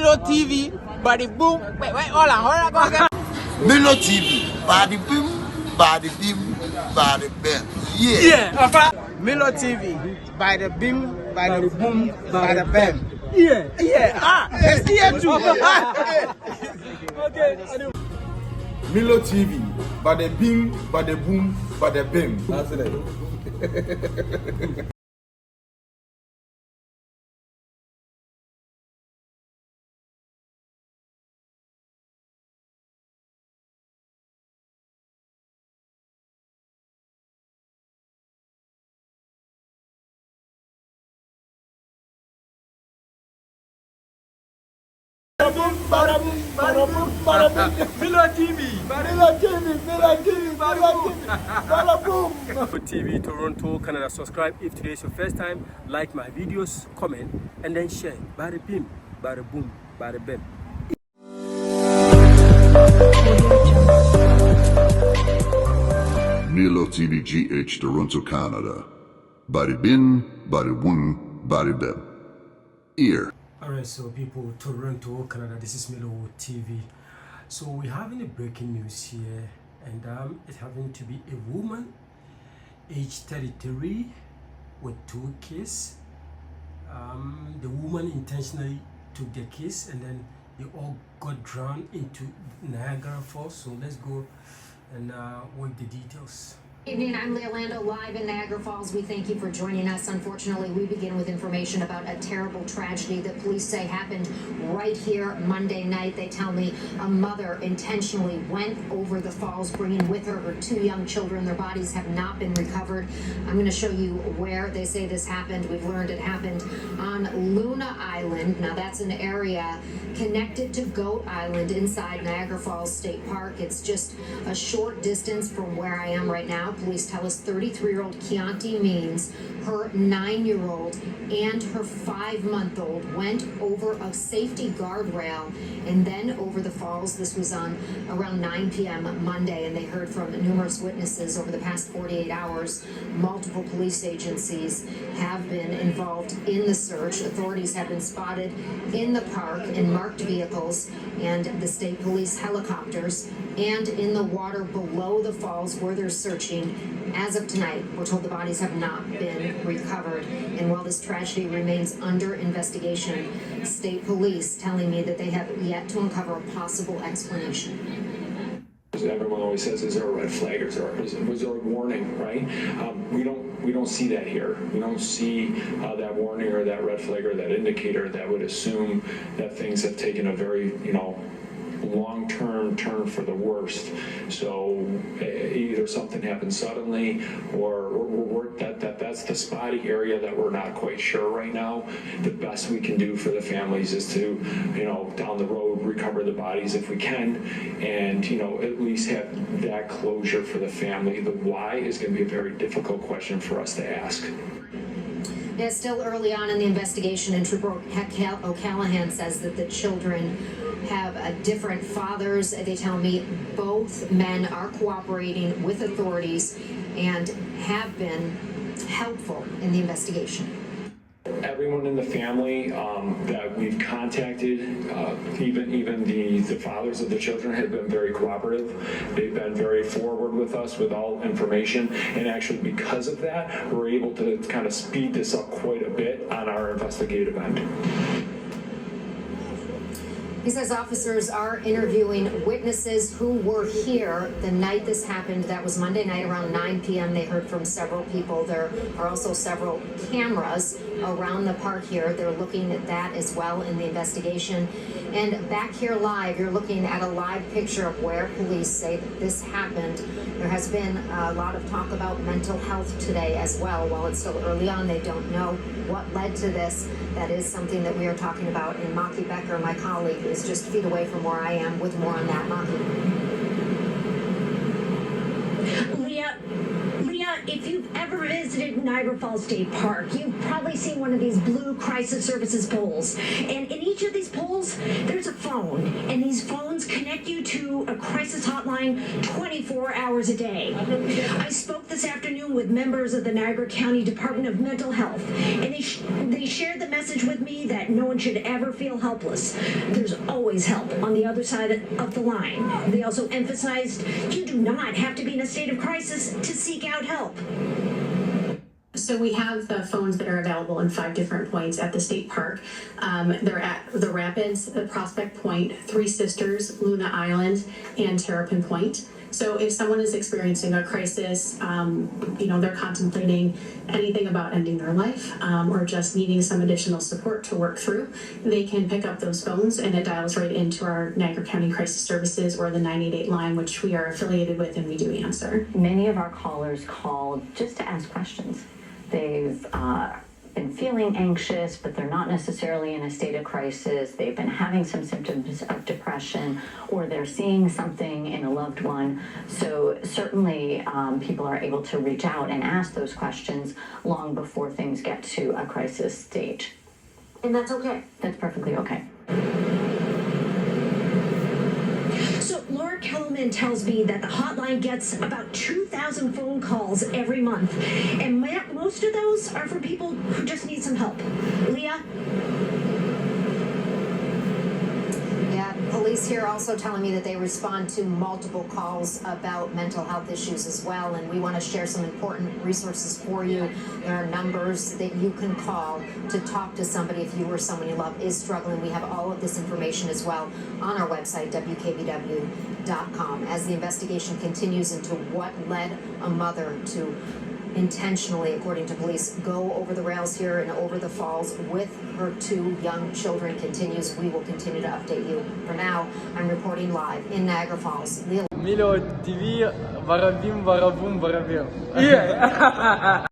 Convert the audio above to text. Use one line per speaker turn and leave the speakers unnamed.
Milo TV, body boom. Wait, hold on, go again.
Milo TV, body boom, body beam, body bam.
Yeah. Milo TV, by the beam, by the boom, by the bam. Yeah. It's here too. Okay.
Milo TV, by the beam, by the boom, by the bim. That's it.
Milo TV.
TV Toronto, Canada. Subscribe if today is your first time. Like my videos, comment, and then share. Bada bim, bada boom, bada bim.
Milo TV GH Toronto, Canada. Bada bin, bada boom, bada bim. Ear.
Alright, so people, Toronto, Canada, this is Milo TV. So we're having a breaking news here, and it happened to be a woman, age 33, with 2 kids. The woman intentionally took their kids, and then they all got drowned into Niagara Falls. So let's go and work the details.
Evening, I'm Leah Lando, live in Niagara Falls. We thank you for joining us. Unfortunately, we begin with information about a terrible tragedy that police say happened right here Monday night. They tell me a mother intentionally went over the falls, bringing with her 2 young children. Their bodies have not been recovered. I'm going to show you where they say this happened. We've learned it happened on Luna Island. Now, that's an area connected to Goat Island inside Niagara Falls State Park. It's just a short distance from where I am right now. Police tell us 33-year-old Keonti Means, her 9-year-old, and her 5-month-old went over a safety guardrail and then over the falls. This was on around 9 p.m. Monday, and they heard from numerous witnesses over the past 48 hours. Multiple police agencies have been involved in the search. Authorities have been spotted in the park in marked vehicles and the state police helicopters, and in the water below the falls where they're searching. As of tonight, we're told the bodies have not been recovered. And while this tragedy remains under investigation, state police telling me that they have yet to uncover a possible explanation.
Everyone always says, is there a red flag or was there a warning, right? We don't see that here. We don't see that warning or that red flag or that indicator that would assume that things have taken a very, long-term turn for the worst. So either something happened suddenly, or that's the spotty area that we're not quite sure right now. The best we can do for the families is to, down the road, recover the bodies if we can, and at least have that closure for the family. The why is going to be a very difficult question for us to ask.
It's still early on in the investigation, and Trooper O'Callahan says that the children have different fathers. They tell me both men are cooperating with authorities and have been helpful in the investigation.
Everyone in the family that we've contacted, even the fathers of the children, have been very cooperative. They've been very forward with us with all information, and actually because of that, we're able to kind of speed this up quite a bit on our investigative end.
He says officers are interviewing witnesses who were here the night this happened. That was Monday night around 9 p.m. They heard from several people. There are also several cameras around the park here. They're looking at that as well in the investigation. And back here live, you're looking at a live picture of where police say that this happened. There has been a lot of talk about mental health today as well. While it's still early on, they don't know what led to this. That is something that we are talking about. And Maki Becker, my colleague, is just feet away from where I am with more on that. Maki.
Leah, if you've ever visited Niagara Falls State Park, you've probably seen one of these blue crisis services poles. And in each of these poles, there's a phone, and these phones connect you to a crisis hotline 24 hours a day. I spoke this afternoon with members of the Niagara County Department of Mental Health, and they shared the message with me that no one should ever feel helpless. There's always help on the other side of the line. They also emphasized you do not have to be in a state of crisis to seek out help.
So we have the phones that are available in 5 different points at the state park. They're at the Rapids, the Prospect Point, Three Sisters, Luna Island, and Terrapin Point. So if someone is experiencing a crisis, they're contemplating anything about ending their life or just needing some additional support to work through, they can pick up those phones and it dials right into our Niagara County Crisis Services or the 988 line, which we are affiliated with and we do answer.
Many of our callers called just to ask questions. They've been feeling anxious, but they're not necessarily in a state of crisis. They've been having some symptoms of depression, or they're seeing something in a loved one. So certainly people are able to reach out and ask those questions long before things get to a crisis stage.
And that's okay.
That's perfectly okay.
So Laura Kellerman tells me that the hotline gets about 2,000 phone calls every month, and most of those are for people who just need some help. Leah?
Yeah, police here also telling me that they respond to multiple calls about mental health issues as well, and we want to share some important resources for you. There are numbers that you can call to talk to somebody if you or someone you love is struggling. We have all of this information as well on our website, WKBW.com, as the investigation continues into what led a mother to intentionally, according to police, go over the rails here and over the falls with her 2 young children continues. We will continue to update you. For now, I'm reporting live in Niagara Falls.
Milo TV, varabim, varabum, varabim. Yeah.